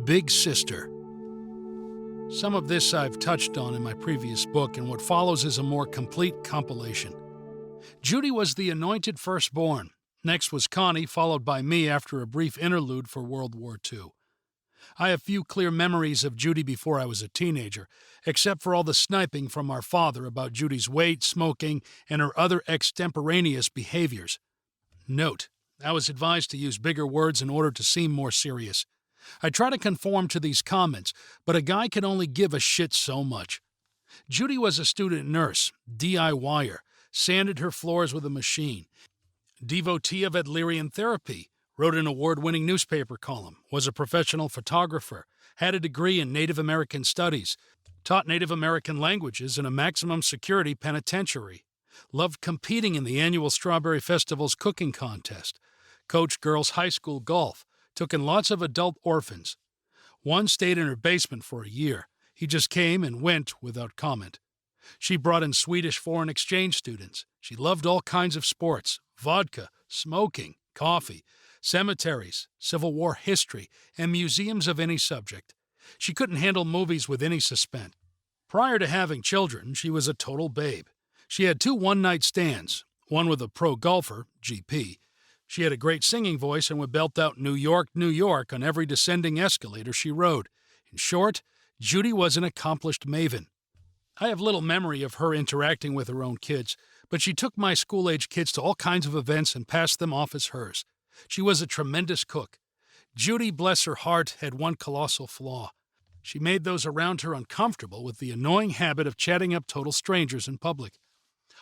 Big Sister. Some of this I've touched on in my previous book, and what follows is a more complete compilation. Judy was the anointed firstborn. Next was Connie, followed by me after a brief interlude for World War II. I have few clear memories of Judy before I was a teenager, except for all the sniping from our father about Judy's weight, smoking, and her other extemporaneous behaviors. Note, I was advised to use bigger words in order to seem more serious. I try to conform to these comments, but a guy can only give a shit so much. Judy was a student nurse, DIYer, sanded her floors with a machine, devotee of Adlerian therapy, wrote an award-winning newspaper column, was a professional photographer, had a degree in Native American studies, taught Native American languages in a maximum security penitentiary, loved competing in the annual Strawberry Festival's cooking contest, coached girls' high school golf, took in lots of adult orphans. One stayed in her basement for a year. He just came and went without comment. She brought in Swedish foreign exchange students. She loved all kinds of sports, vodka, smoking, coffee, cemeteries, Civil War history, and museums of any subject. She couldn't handle movies with any suspense. Prior to having children, she was a total babe. She had 2 one-night stands, one with a pro golfer, GP. She had a great singing voice and would belt out New York, New York on every descending escalator she rode. In short, Judy was an accomplished maven. I have little memory of her interacting with her own kids, but she took my school-age kids to all kinds of events and passed them off as hers. She was a tremendous cook. Judy, bless her heart, had one colossal flaw. She made those around her uncomfortable with the annoying habit of chatting up total strangers in public.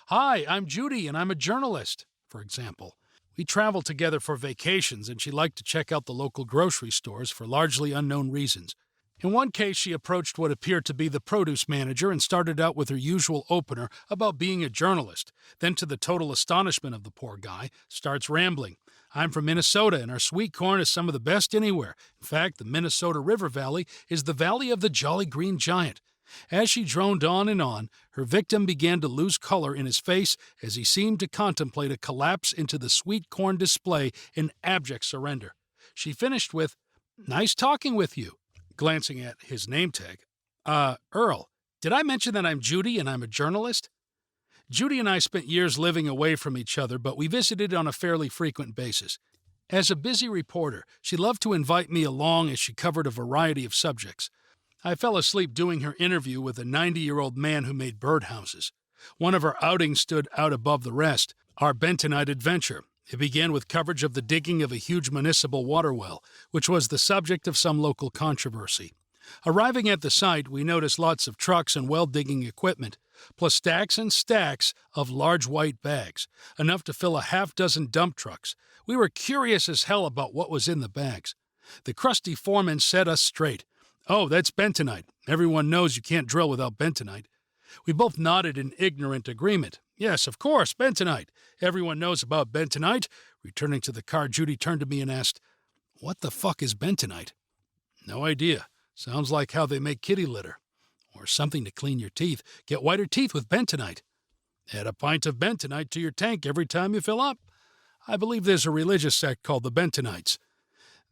"Hi, I'm Judy, and I'm a journalist," for example. We traveled together for vacations, and she liked to check out the local grocery stores for largely unknown reasons. In one case, she approached what appeared to be the produce manager and started out with her usual opener about being a journalist. Then, to the total astonishment of the poor guy, starts rambling. "I'm from Minnesota, and our sweet corn is some of the best anywhere. In fact, the Minnesota River Valley is the valley of the Jolly Green Giant." As she droned on and on, her victim began to lose color in his face as he seemed to contemplate a collapse into the sweet corn display in abject surrender. She finished with, "Nice talking with you," glancing at his name tag. Earl, did I mention that I'm Judy and I'm a journalist?" Judy and I spent years living away from each other, but we visited on a fairly frequent basis. As a busy reporter, she loved to invite me along as she covered a variety of subjects. I fell asleep doing her interview with a 90-year-old man who made birdhouses. One of our outings stood out above the rest, our bentonite adventure. It began with coverage of the digging of a huge municipal water well, which was the subject of some local controversy. Arriving at the site, we noticed lots of trucks and well-digging equipment, plus stacks and stacks of large white bags, enough to fill a half-dozen dump trucks. We were curious as hell about what was in the bags. The crusty foreman set us straight. "Oh, that's bentonite. Everyone knows you can't drill without bentonite." We both nodded in ignorant agreement. "Yes, of course, bentonite. Everyone knows about bentonite." Returning to the car, Judy turned to me and asked, "What the fuck is bentonite?" "No idea. Sounds like how they make kitty litter. Or something to clean your teeth. Get whiter teeth with bentonite. Add a pint of bentonite to your tank every time you fill up. I believe there's a religious sect called the Bentonites."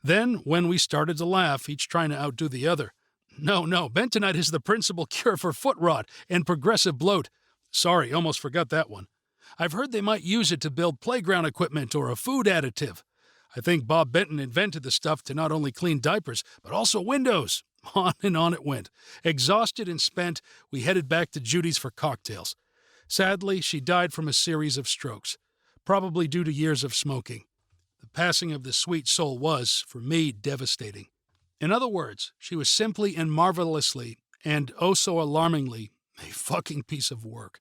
Then, when we started to laugh, each trying to outdo the other, No, bentonite is the principal cure for foot rot and progressive bloat. Sorry, almost forgot that one. I've heard they might use it to build playground equipment or a food additive. I think Bob Benton invented the stuff to not only clean diapers, but also windows." On and on it went. Exhausted and spent, we headed back to Judy's for cocktails. Sadly, she died from a series of strokes, probably due to years of smoking. The passing of this sweet soul was, for me, devastating. In other words, she was simply and marvelously, and oh so alarmingly, a fucking piece of work.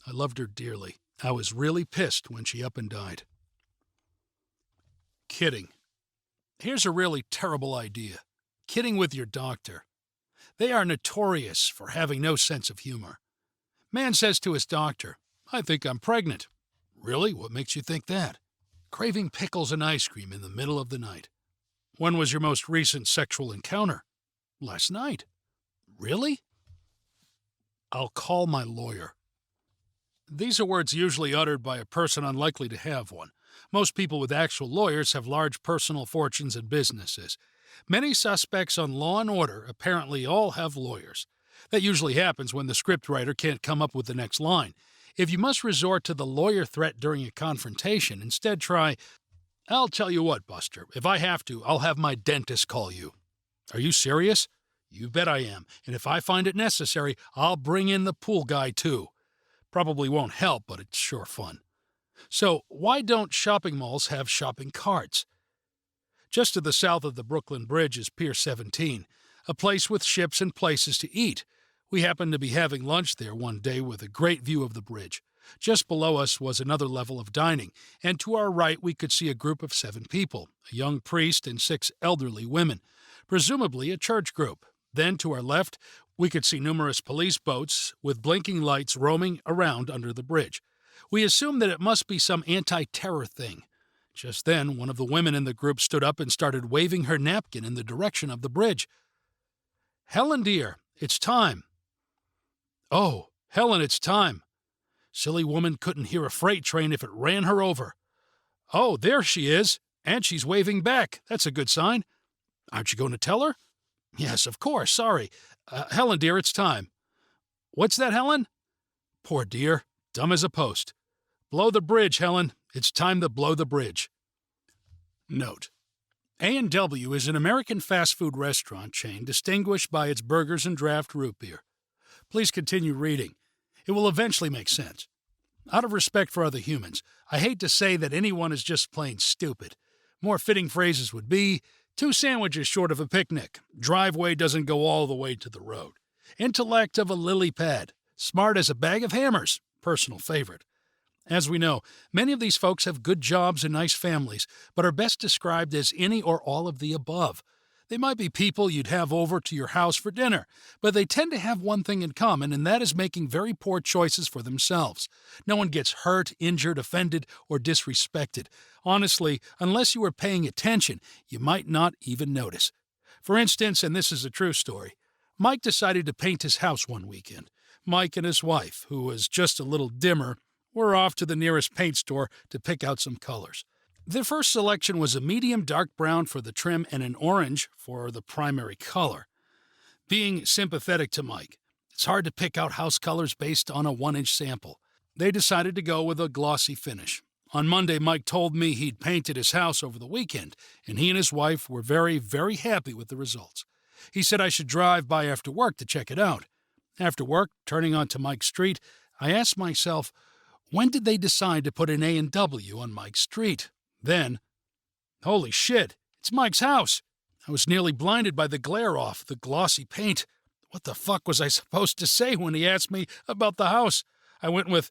I loved her dearly. I was really pissed when she up and died. Kidding. Here's a really terrible idea. Kidding with your doctor. They are notorious for having no sense of humor. Man says to his doctor, "I think I'm pregnant." "Really? What makes you think that?" "Craving pickles and ice cream in the middle of the night." "When was your most recent sexual encounter?" "Last night." "Really?" "I'll call my lawyer." These are words usually uttered by a person unlikely to have one. Most people with actual lawyers have large personal fortunes and businesses. Many suspects on Law and Order apparently all have lawyers. That usually happens when the scriptwriter can't come up with the next line. If you must resort to the lawyer threat during a confrontation, instead try, "I'll tell you what, Buster, if I have to, I'll have my dentist call you." "Are you serious?" "You bet I am, and if I find it necessary, I'll bring in the pool guy too." Probably won't help, but it's sure fun. So, why don't shopping malls have shopping carts? Just to the south of the Brooklyn Bridge is Pier 17, a place with ships and places to eat. We happened to be having lunch there one day with a great view of the bridge. Just below us was another level of dining, and to our right we could see a group of 7 people, a young priest and 6 elderly women, presumably a church group. Then to our left, we could see numerous police boats with blinking lights roaming around under the bridge. We assumed that it must be some anti-terror thing. Just then, one of the women in the group stood up and started waving her napkin in the direction of the bridge. "Helen, dear, it's time." "Oh, Helen, it's time." Silly woman couldn't hear a freight train if it ran her over. "Oh, there she is, and she's waving back. That's a good sign. Aren't you going to tell her?" "Yes, of course, sorry. Helen, dear, it's time." "What's that, Helen?" "Poor dear, dumb as a post. Blow the bridge, Helen. It's time to blow the bridge." Note: A&W is an American fast food restaurant chain distinguished by its burgers and draft root beer. Please continue reading. It will eventually make sense. Out of respect for other humans, I hate to say that anyone is just plain stupid. More fitting phrases would be, 2 sandwiches short of a picnic, driveway doesn't go all the way to the road, intellect of a lily pad, smart as a bag of hammers, personal favorite. As we know, many of these folks have good jobs and nice families, but are best described as any or all of the above. They might be people you'd have over to your house for dinner, but they tend to have one thing in common, and that is making very poor choices for themselves. No one gets hurt, injured, offended, or disrespected. Honestly, unless you were paying attention, you might not even notice. For instance, and this is a true story, Mike decided to paint his house one weekend. Mike and his wife, who was just a little dimmer, were off to the nearest paint store to pick out some colors. Their first selection was a medium dark brown for the trim and an orange for the primary color. Being sympathetic to Mike, it's hard to pick out house colors based on a 1-inch sample. They decided to go with a glossy finish. On Monday, Mike told me he'd painted his house over the weekend, and he and his wife were very, very happy with the results. He said I should drive by after work to check it out. After work, turning onto Mike's Street, I asked myself, when did they decide to put an A&W on Mike's Street? Then, holy shit, it's Mike's house. I was nearly blinded by the glare off the glossy paint. What the fuck was I supposed to say when he asked me about the house? I went with,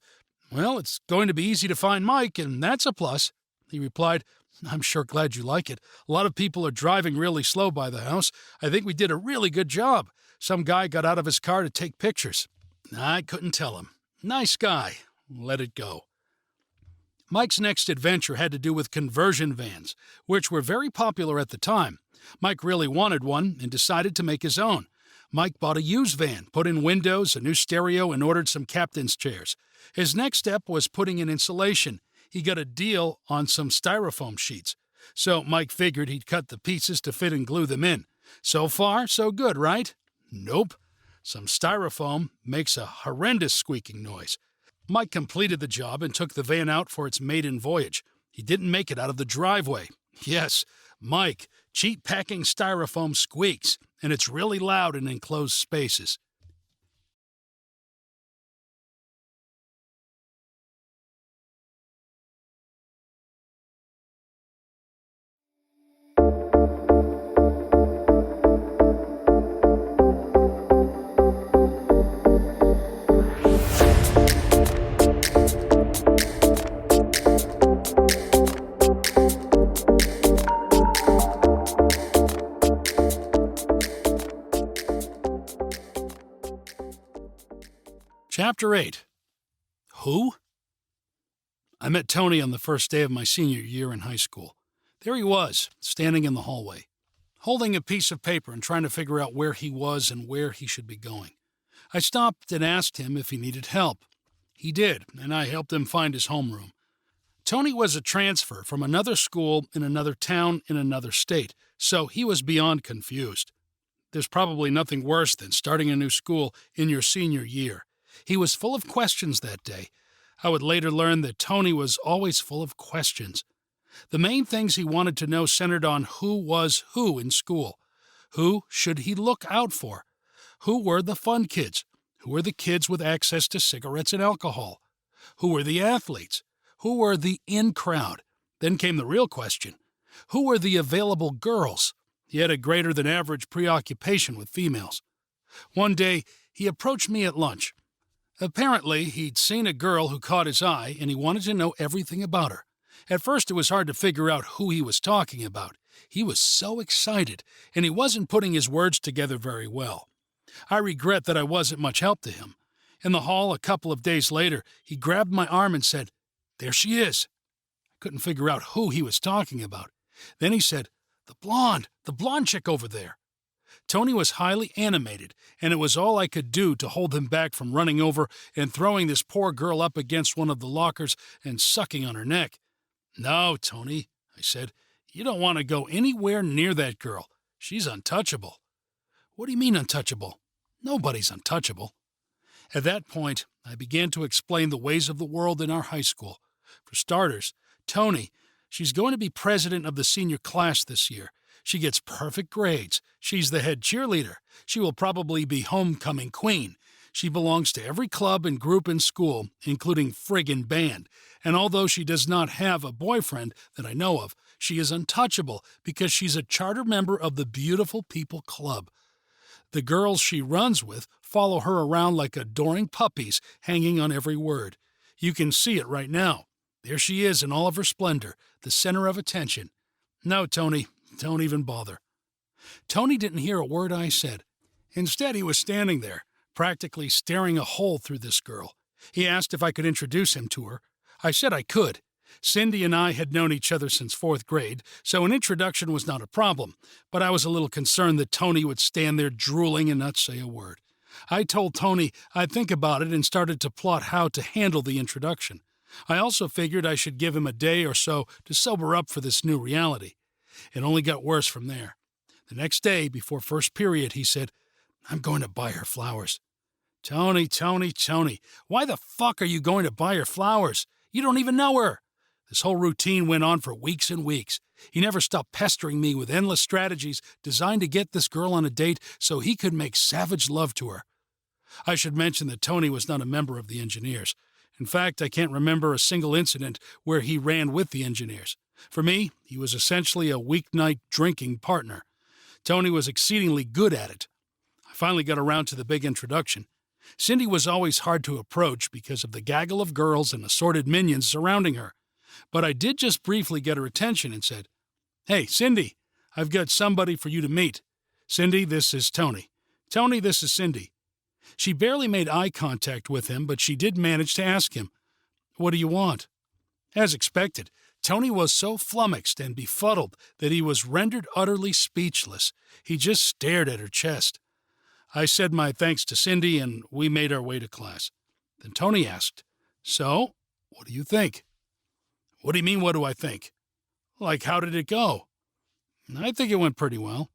"Well, it's going to be easy to find Mike, and that's a plus." He replied, "I'm sure glad you like it. A lot of people are driving really slow by the house. I think we did a really good job. Some guy got out of his car to take pictures." I couldn't tell him. Nice guy. Let it go. Mike's next adventure had to do with conversion vans, which were very popular at the time. Mike really wanted one and decided to make his own. Mike bought a used van, put in windows, a new stereo, and ordered some captain's chairs. His next step was putting in insulation. He got a deal on some styrofoam sheets. So Mike figured he'd cut the pieces to fit and glue them in. So far, so good, right? Nope. Some styrofoam makes a horrendous squeaking noise. Mike completed the job and took the van out for its maiden voyage. He didn't make it out of the driveway. Yes, Mike, cheap packing styrofoam squeaks, and it's really loud in enclosed spaces. Chapter 8. Who? I met Tony on the first day of my senior year in high school. There he was, standing in the hallway, holding a piece of paper and trying to figure out where he was and where he should be going. I stopped and asked him if he needed help. He did, and I helped him find his homeroom. Tony was a transfer from another school in another town in another state, so he was beyond confused. There's probably nothing worse than starting a new school in your senior year. He was full of questions that day. I would later learn that Tony was always full of questions. The main things he wanted to know centered on who was who in school. Who should he look out for? Who were the fun kids? Who were the kids with access to cigarettes and alcohol? Who were the athletes? Who were the in crowd? Then came the real question. Who were the available girls? He had a greater than average preoccupation with females. One day, he approached me at lunch. Apparently, he'd seen a girl who caught his eye, and he wanted to know everything about her. At first, it was hard to figure out who he was talking about. He was so excited, and he wasn't putting his words together very well. I regret that I wasn't much help to him. In the hall, a couple of days later, he grabbed my arm and said, "There she is." I couldn't figure out who he was talking about. Then he said, the blonde chick over there." Tony was highly animated, and it was all I could do to hold him back from running over and throwing this poor girl up against one of the lockers and sucking on her neck. "No, Tony," I said, "you don't want to go anywhere near that girl. She's untouchable." "What do you mean untouchable?" "Nobody's untouchable." At that point, I began to explain the ways of the world in our high school. For starters, Tony, she's going to be president of the senior class this year. She gets perfect grades. She's the head cheerleader. She will probably be homecoming queen. She belongs to every club and group in school, including friggin' band. And although she does not have a boyfriend that I know of, she is untouchable because she's a charter member of the Beautiful People Club. The girls she runs with follow her around like adoring puppies, hanging on every word. You can see it right now. There she is in all of her splendor, the center of attention. No, Tony, don't even bother. Tony didn't hear a word I said. Instead, he was standing there, practically staring a hole through this girl. He asked if I could introduce him to her. I said I could. Cindy and I had known each other since 4th grade, so an introduction was not a problem, but I was a little concerned that Tony would stand there drooling and not say a word. I told Tony I'd think about it and started to plot how to handle the introduction. I also figured I should give him a day or so to sober up for this new reality. It only got worse from there. The next day, before first period, he said, "I'm going to buy her flowers." Tony, why the fuck are you going to buy her flowers? You don't even know her." This whole routine went on for weeks and weeks. He never stopped pestering me with endless strategies designed to get this girl on a date so he could make savage love to her. I should mention that Tony was not a member of the engineers. In fact, I can't remember a single incident where he ran with the engineers. For me, he was essentially a weeknight drinking partner. Tony was exceedingly good at it. I finally got around to the big introduction. Cindy was always hard to approach because of the gaggle of girls and assorted minions surrounding her. But I did just briefly get her attention and said, "Hey, Cindy, I've got somebody for you to meet. Cindy, this is Tony. Tony, this is Cindy." She barely made eye contact with him, but she did manage to ask him, "What do you want?" As expected, Tony was so flummoxed and befuddled that he was rendered utterly speechless. He just stared at her chest. I said my thanks to Cindy, and we made our way to class. Then Tony asked, "So, what do you think?" "What do you mean, what do I think?" "Like, how did it go?" "I think it went pretty well."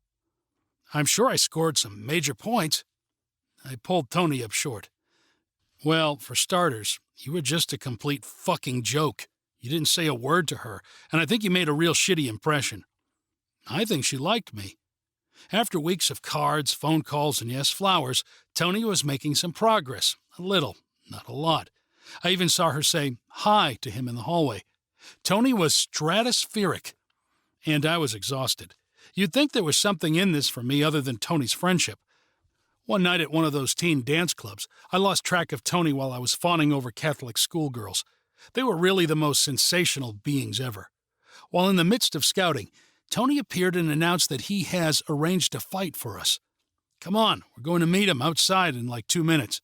"I'm sure I scored some major points." I pulled Tony up short. "Well, for starters, you were just a complete fucking joke. You didn't say a word to her, and I think you made a real shitty impression." "I think she liked me." After weeks of cards, phone calls, and yes, flowers, Tony was making some progress. A little, not a lot. I even saw her say hi to him in the hallway. Tony was stratospheric, and I was exhausted. You'd think there was something in this for me other than Tony's friendship. One night at one of those teen dance clubs, I lost track of Tony while I was fawning over Catholic schoolgirls. They were really the most sensational beings ever. While in the midst of scouting, Tony appeared and announced that he has arranged a fight for us. "Come on, we're going to meet him outside in like 2 minutes."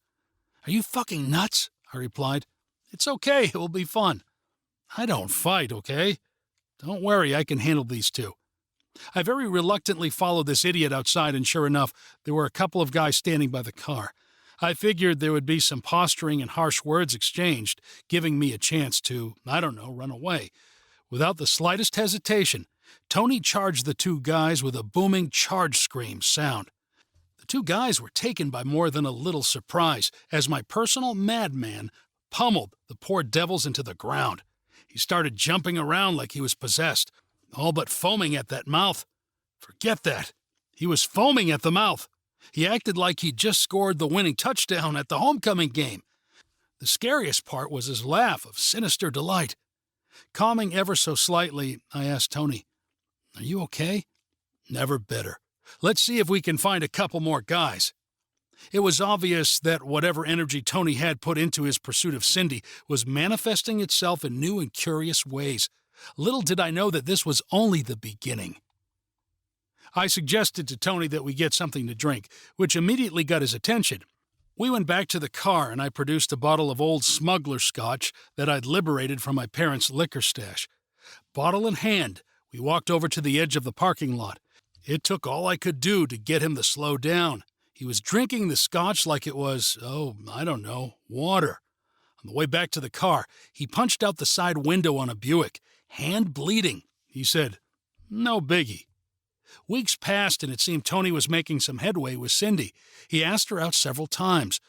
"Are you fucking nuts?" I replied. "It's okay, it will be fun." "I don't fight, okay?" "Don't worry, I can handle these two." I very reluctantly followed this idiot outside, and sure enough, there were a couple of guys standing by the car. I figured there would be some posturing and harsh words exchanged, giving me a chance to, I don't know, run away. Without the slightest hesitation, Tony charged the two guys with a booming charge scream sound. The two guys were taken by more than a little surprise as my personal madman pummeled the poor devils into the ground. He started jumping around like he was possessed, all but foaming at that mouth. Forget that. He was foaming at the mouth. He acted like he'd just scored the winning touchdown at the homecoming game. The scariest part was his laugh of sinister delight. Calming ever so slightly, I asked Tony, "Are you okay?" "Never better. Let's see if we can find a couple more guys." It was obvious that whatever energy Tony had put into his pursuit of Cindy was manifesting itself in new and curious ways. Little did I know that this was only the beginning. I suggested to Tony that we get something to drink, which immediately got his attention. We went back to the car and I produced a bottle of old smuggler scotch that I'd liberated from my parents' liquor stash. Bottle in hand, we walked over to the edge of the parking lot. It took all I could do to get him to slow down. He was drinking the scotch like it was, water. On the way back to the car, he punched out the side window on a Buick, hand bleeding. He said, "No biggie." Weeks passed, and it seemed Tony was making some headway with Cindy. He asked her out several times,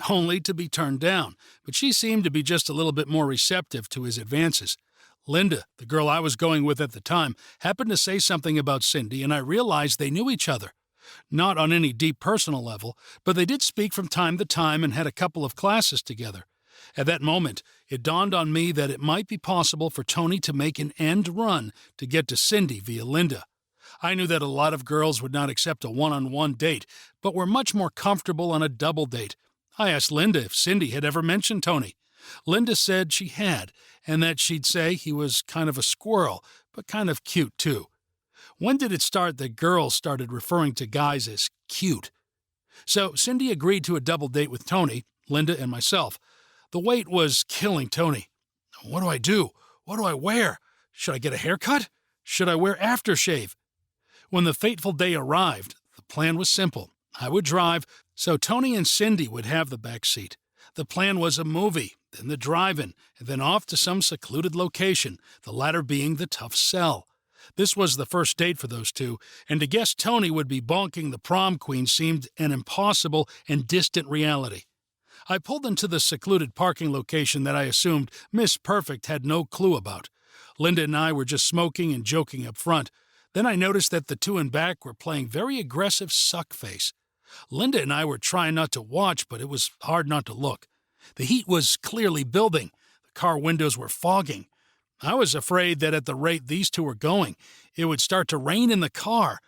only to be turned down, but she seemed to be just a little bit more receptive to his advances. Linda, the girl I was going with at the time, happened to say something about Cindy, and I realized they knew each other. Not on any deep personal level, but they did speak from time to time and had a couple of classes together. At that moment, it dawned on me that it might be possible for Tony to make an end run to get to Cindy via Linda. I knew that a lot of girls would not accept a one-on-one date, but were much more comfortable on a double date. I asked Linda if Cindy had ever mentioned Tony. Linda said she had, and that she'd say he was kind of a squirrel, but kind of cute too. When did it start that girls started referring to guys as cute? So Cindy agreed to a double date with Tony, Linda, and myself. The wait was killing Tony. What do I do? What do I wear? Should I get a haircut? Should I wear aftershave? When the fateful day arrived, the plan was simple. I would drive, so Tony and Cindy would have the back seat. The plan was a movie, then the drive-in, and then off to some secluded location, the latter being the tough sell. This was the first date for those two, and to guess Tony would be bonking the prom queen seemed an impossible and distant reality. I pulled into the secluded parking location that I assumed Miss Perfect had no clue about. Linda and I were just smoking and joking up front. Then I noticed that the two in back were playing very aggressive suck face. Linda and I were trying not to watch, but it was hard not to look. The heat was clearly building. The car windows were fogging. I was afraid that at the rate these two were going, it would start to rain in the car.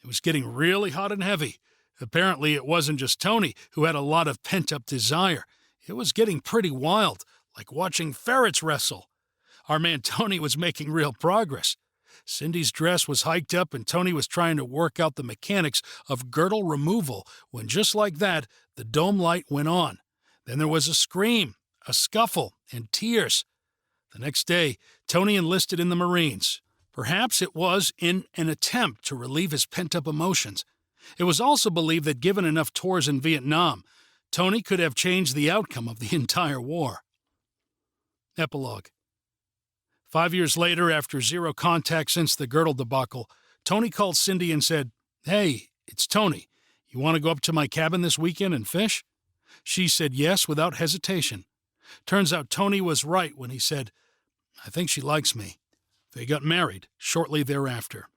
It was getting really hot and heavy. Apparently, it wasn't just Tony who had a lot of pent-up desire. It was getting pretty wild, like watching ferrets wrestle. Our man Tony was making real progress. Cindy's dress was hiked up and Tony was trying to work out the mechanics of girdle removal when just like that, the dome light went on. Then there was a scream, a scuffle, and tears. The next day, Tony enlisted in the Marines. Perhaps it was in an attempt to relieve his pent-up emotions. It was also believed that given enough tours in Vietnam, Tony could have changed the outcome of the entire war. Epilogue. 5 years later, after zero contact since the girdle debacle, Tony called Cindy and said, "Hey, it's Tony. You want to go up to my cabin this weekend and fish?" She said yes without hesitation. Turns out Tony was right when he said, "I think she likes me." They got married shortly thereafter.